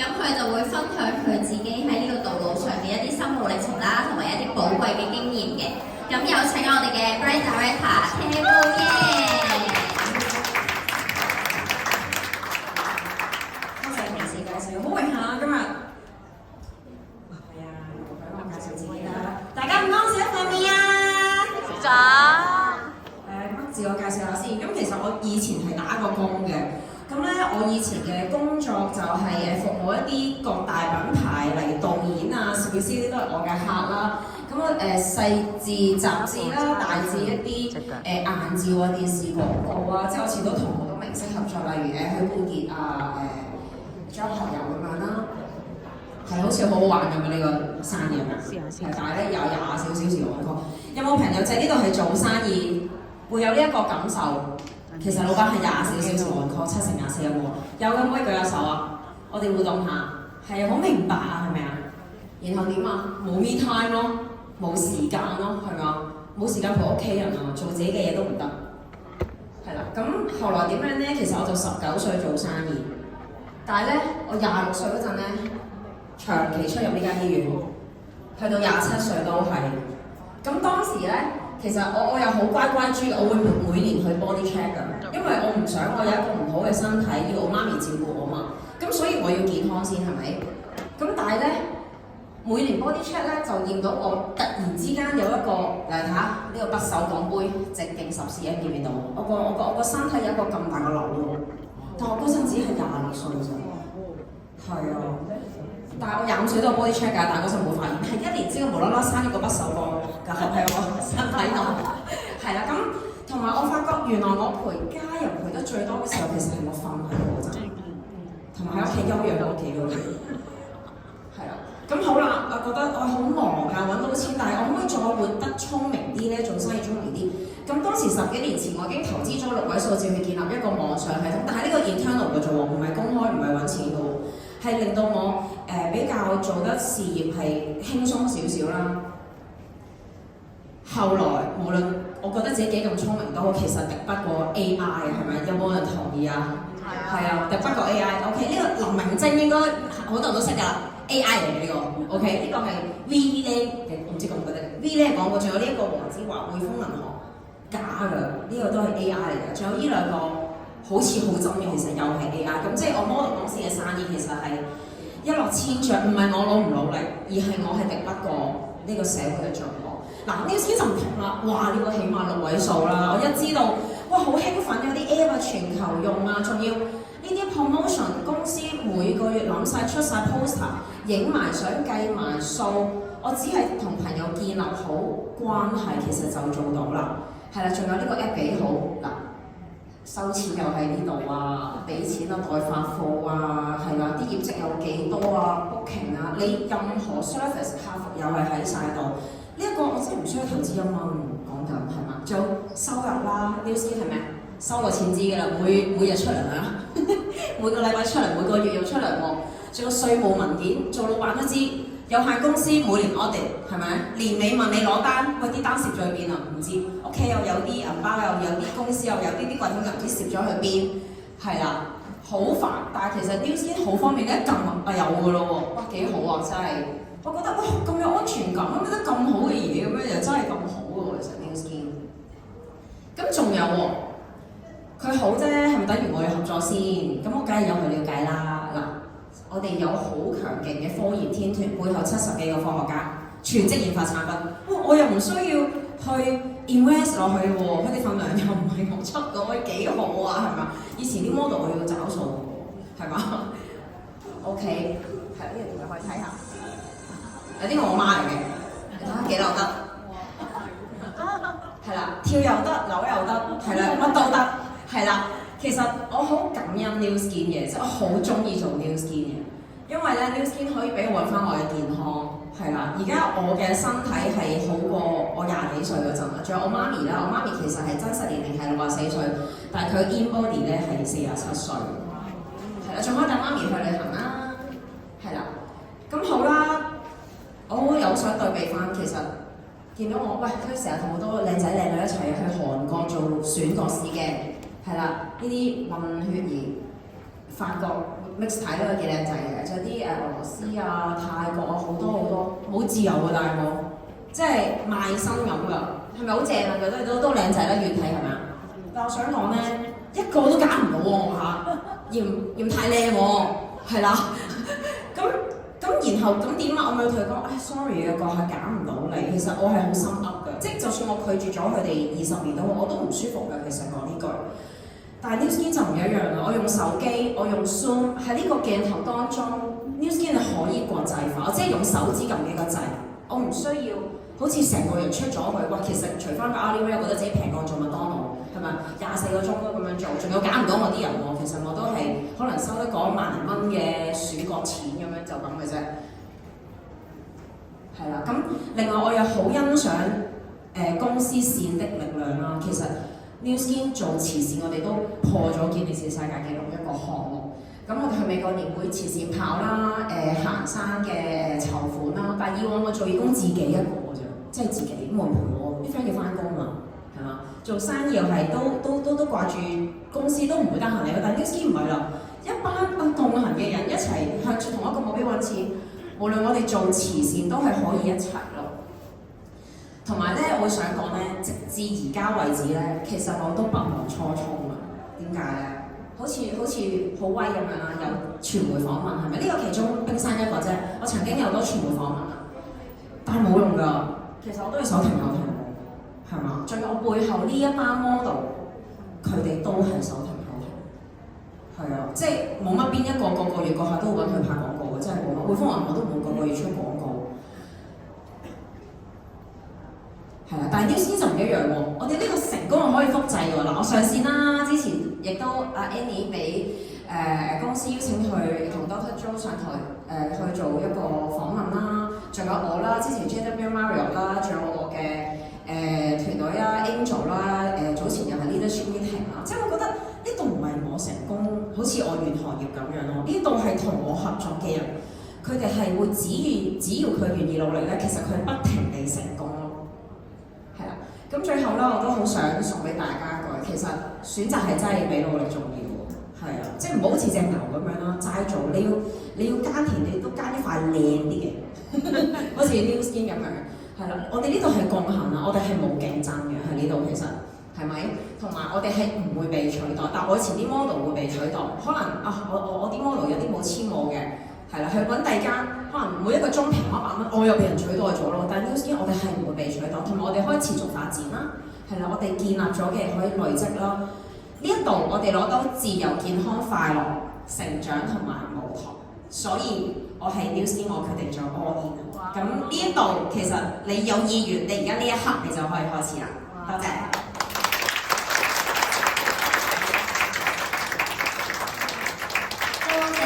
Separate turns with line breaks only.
咁佢就會分享佢自己喺呢個道路上嘅一啲心路歷程啦，同埋一啲寶貴嘅經驗嘅。咁有請我哋嘅 Brand Director Table 耶！
多謝平時介紹，好榮幸啊今日。係啊，我介紹自己啦。大家唔該，試一塊面啊！
早。
自我介紹下先。咁其實我以前係打過工嘅。咁咧，我以前嘅工作就係服務一啲各大品牌，例如導演啊、攝影師呢啲都係我嘅客啦。咁細字雜誌啦，大至一啲硬照啊、電視廣告啊，即係我似到同好多明星合作，例如許冠傑啊、張學友咁樣啦。係好似好好玩咁嘅呢個生意啊！但係咧有24小時按 call。有冇朋友仔呢度係做生意，會有呢一個感受？其實老闆係24小時按 call，7乘24有冇？有嘅可以舉下手啊！我哋互動下，係好明白啊，係咪啊？然後點啊？冇 me time 咯，冇時間咯，係咪啊？冇時間陪屋企人啊，做自己嘅嘢都唔得。係啦，咁後來點樣咧？其實我就19歲做生意，但係咧我26歲嗰陣咧，長期出入呢間醫院，去到27歲都係。咁當時咧。其實我又好乖豬嘅，我會每年去 body check 㗎，因為我唔想我有一個唔好嘅身體，要我媽咪照顧我嘛。咁所以我要健康先係咪？咁但係咧，每年 body check 咧就驗到我突然之間有一個嚟睇下呢個不鏽鋼杯直徑14見唔見到？我個身體有一個咁大個瘤喎，但我嗰陣只係26歲啫。係啊。但係我25歲都有 body check 㗎，但係嗰陣冇發現，係1年之後無啦啦生咗個不鏽鋼㗎喺我身體度，係啦咁，同埋我發覺原來我陪家人陪得最多嘅時候，其實係我瞓喺度嗰陣，同埋喺屋企休養咗幾個月，係啦。咁好啦，我覺得我好忙㗎，揾到錢，但係我可唔可以再活得聰明啲咧？做生意聰明啲。咁當時10幾年前，我已經投資咗6位數字去建立一個網上系統，但係呢個 internal 嘅啫喎，唔係公開，唔係揾錢嘅喎。係令到我比較做得事業係輕鬆少少啦。後來無論我覺得自己幾咁聰明都好，其實敵不過 AI 啊，係咪？有冇人同意啊？係啊，敵不過 AI。OK， 呢個林明晶應該好多人都識㗎啦 ，AI 嚟嘅呢個。OK，呢個係 VLAN 嘅，我唔知覺唔覺得 VLAN 講過，仲有呢一個黃子華匯豐銀行假㗎，呢個都係 AI 嚟嘅。仲有呢兩個。好似好真嘅，其實又係 AI，咁即係我 model 公司嘅生意其實係一落千丈，唔係我努唔努力，而係我係敵不過呢個社會嘅狀況。嗱，呢個先就唔同啦，哇！呢個起碼6位數啦，我一知道，哇，好興奮，有啲 app 啊全球用啊，仲要呢啲 promotion 公司每個月諗晒出晒 poster， 影埋相計埋數，我只係同朋友建立好關係，其實就做到啦。係啦，仲有呢個 app 幾好嗱。收錢又喺呢度啊，俾錢啊，代發貨啊，係啦，啲業績有幾多啊 ，booking 啊，你任何 service 客服又係喺晒度。呢一個我真係唔需要投資1蚊，講緊係嘛？仲有收入啦 ，New Skin 係咪？收個錢知㗎啦，每日出糧啊，每個禮拜出糧，每個月又出糧喎。仲有稅務文件，做老闆都知。有限公司每年 audit 係咪？年尾問你攞單，喂啲單攝咗去邊啊？唔知。屋企又有啲銀包，又有啲公司又有啲櫃桶又唔知攝咗去邊，係啦，好煩。但係其實 New Skin 好方便咧，一撳啊有㗎咯喎，哇幾好啊真係！我覺得哇咁有安全感，覺得咁好嘅嘢咁樣又真係咁好嘅喎，其實 New Skin。咁仲有喎，佢好啫，係咪等於我哋合作先？咁我梗係有去了解啦嗱。我哋有好強勁嘅科研天團，背後70幾個科學家，全職研發產品。哇！我又唔需要去 invest 落去喎，佢哋份糧又唔係我出嘅，幾好啊，係嘛？以前啲 model 我要找數嘅喎，係嘛 ？OK， 係呢個電話可以睇下。呢個我媽嚟嘅，你睇下幾樓得？係啦，跳又得，扭又得，係啦，乜都得，係啦。其實我好感恩 New Skin 嘅，即係我好中意做 New Skin 嘅，因為咧 New Skin 可以俾我揾翻我嘅健康，係啦。而家我嘅身體係好過我20幾歲嗰陣啦，仲有我媽咪啦，我媽咪其實係真實年齡係64歲，但係佢 in body 咧係47歲，係啦，仲可以帶媽咪去旅行啦，係啦。咁好啦，我有想對比翻，其實見到我，喂，佢成日同好多靚仔靚女一齊去韓國做選角試嘅。係啦，呢啲混血兒、法國 mix 睇咧幾靚仔嘅，就啲俄羅斯啊、泰國啊好多好自由嘅大我，即係賣身咁㗎，係咪好正啊？佢都靚仔啦，遠睇係咪啊？但我想講咧，一個都揀唔到喎嚇，嫌太靚喎，係啦。咁然後咁點啊？我咪同佢講，唉 sorry 啊，個客揀唔到你。其實我係好心噏㗎，即係就算我拒絕咗佢哋20年都好，我都唔舒服㗎。其實講呢句。但係 Nu Skin 就唔一樣啦，我用手機，我用 Zoom 喺呢個鏡頭當中 ，Nu Skin 係可以國際化，我即係用手指撳幾個掣，我唔需要好似成個人出咗去。哇，其實除翻個 AliWear，我覺得自己平過做麥當勞，係咪？24個鐘都咁樣做，仲有揀唔到我啲人喎。其實我都係可能收得嗰萬零蚊嘅選角錢咁樣就咁嘅啫。係啦，咁另外我又好欣賞公司善的力量啦，其實。Nu Skin 做慈善，我哋都破咗健力士世界紀錄一個項目。咁我哋去美國年會慈善跑啦，行山嘅籌款啦。但以往我做義工自己一個啫，即係自己冇人陪我，啲 friend 要翻工嘛，係嘛？做生意又係都掛住公司，都唔會得閒嚟。但 Nu Skin 唔係啦，一班共行嘅人一齊向住同一個目標揾錢，無論我哋做慈善都係可以一齊咯。同埋咧，我會想講咧，直至而家為止咧，其實我都不忘初衷啊！點解咧？好似好威咁樣啦，有傳媒訪問係咪？呢個其中冰山一個啫。我曾經有好多傳媒訪問啊，但係冇用㗎。其實我都係手停口停，係嘛？仲有我背後呢一班 model，佢哋都係手停口停。係啊，即係冇乜邊一個個月個下都會揾佢拍廣告嘅，真係冇乜。匯豐銀行都冇個月出廣告。係啦，但係 Nu Skin 就唔一樣喎。我哋呢個成功係可以複製喎。嗱，我上線啦，之前亦都阿 Annie 俾公司邀請佢同 Dr. Joe 上台去做一個訪問啦。仲有我啦，之前 JW Mario 啦，仲有我嘅團隊啦 Angel 啦，早前又係 leadership meeting 啦。即係我覺得呢度唔係我成功，好似我原行業咁樣咯。呢度係同我合作嘅人，佢哋係會只要佢願意努力咧，其實佢係不停地成功。咁最後咧，我都好想送俾大家一句，其實選擇係真係比努力重要喎，係啊，即係唔好好似隻牛咁樣啦，齋做你要耕田，你都耕一塊靚啲嘅，好似 Nu Skin 咁樣，係啦，我哋呢度係共行啊，我哋係冇競爭嘅喺呢度，其實係咪？同埋我哋係唔會被取代，但我以前啲 model 會被取代，可能啊我啲 model 有啲冇簽我嘅。係啦，去揾第二間，可能每一個鐘平100蚊，我又被人取代咗咯。但係 Nu Skin 我哋係唔會被取代，同埋我哋可以持續發展啦。係啦，我哋建立咗嘅可以累積啦。呢一度我哋攞到自由、健康、快樂、成長同埋舞台，所以我係 Nu Skin，我決定咗 all in。咁呢一度其實你有意願，你而家呢一刻你就可以開始啦。多謝。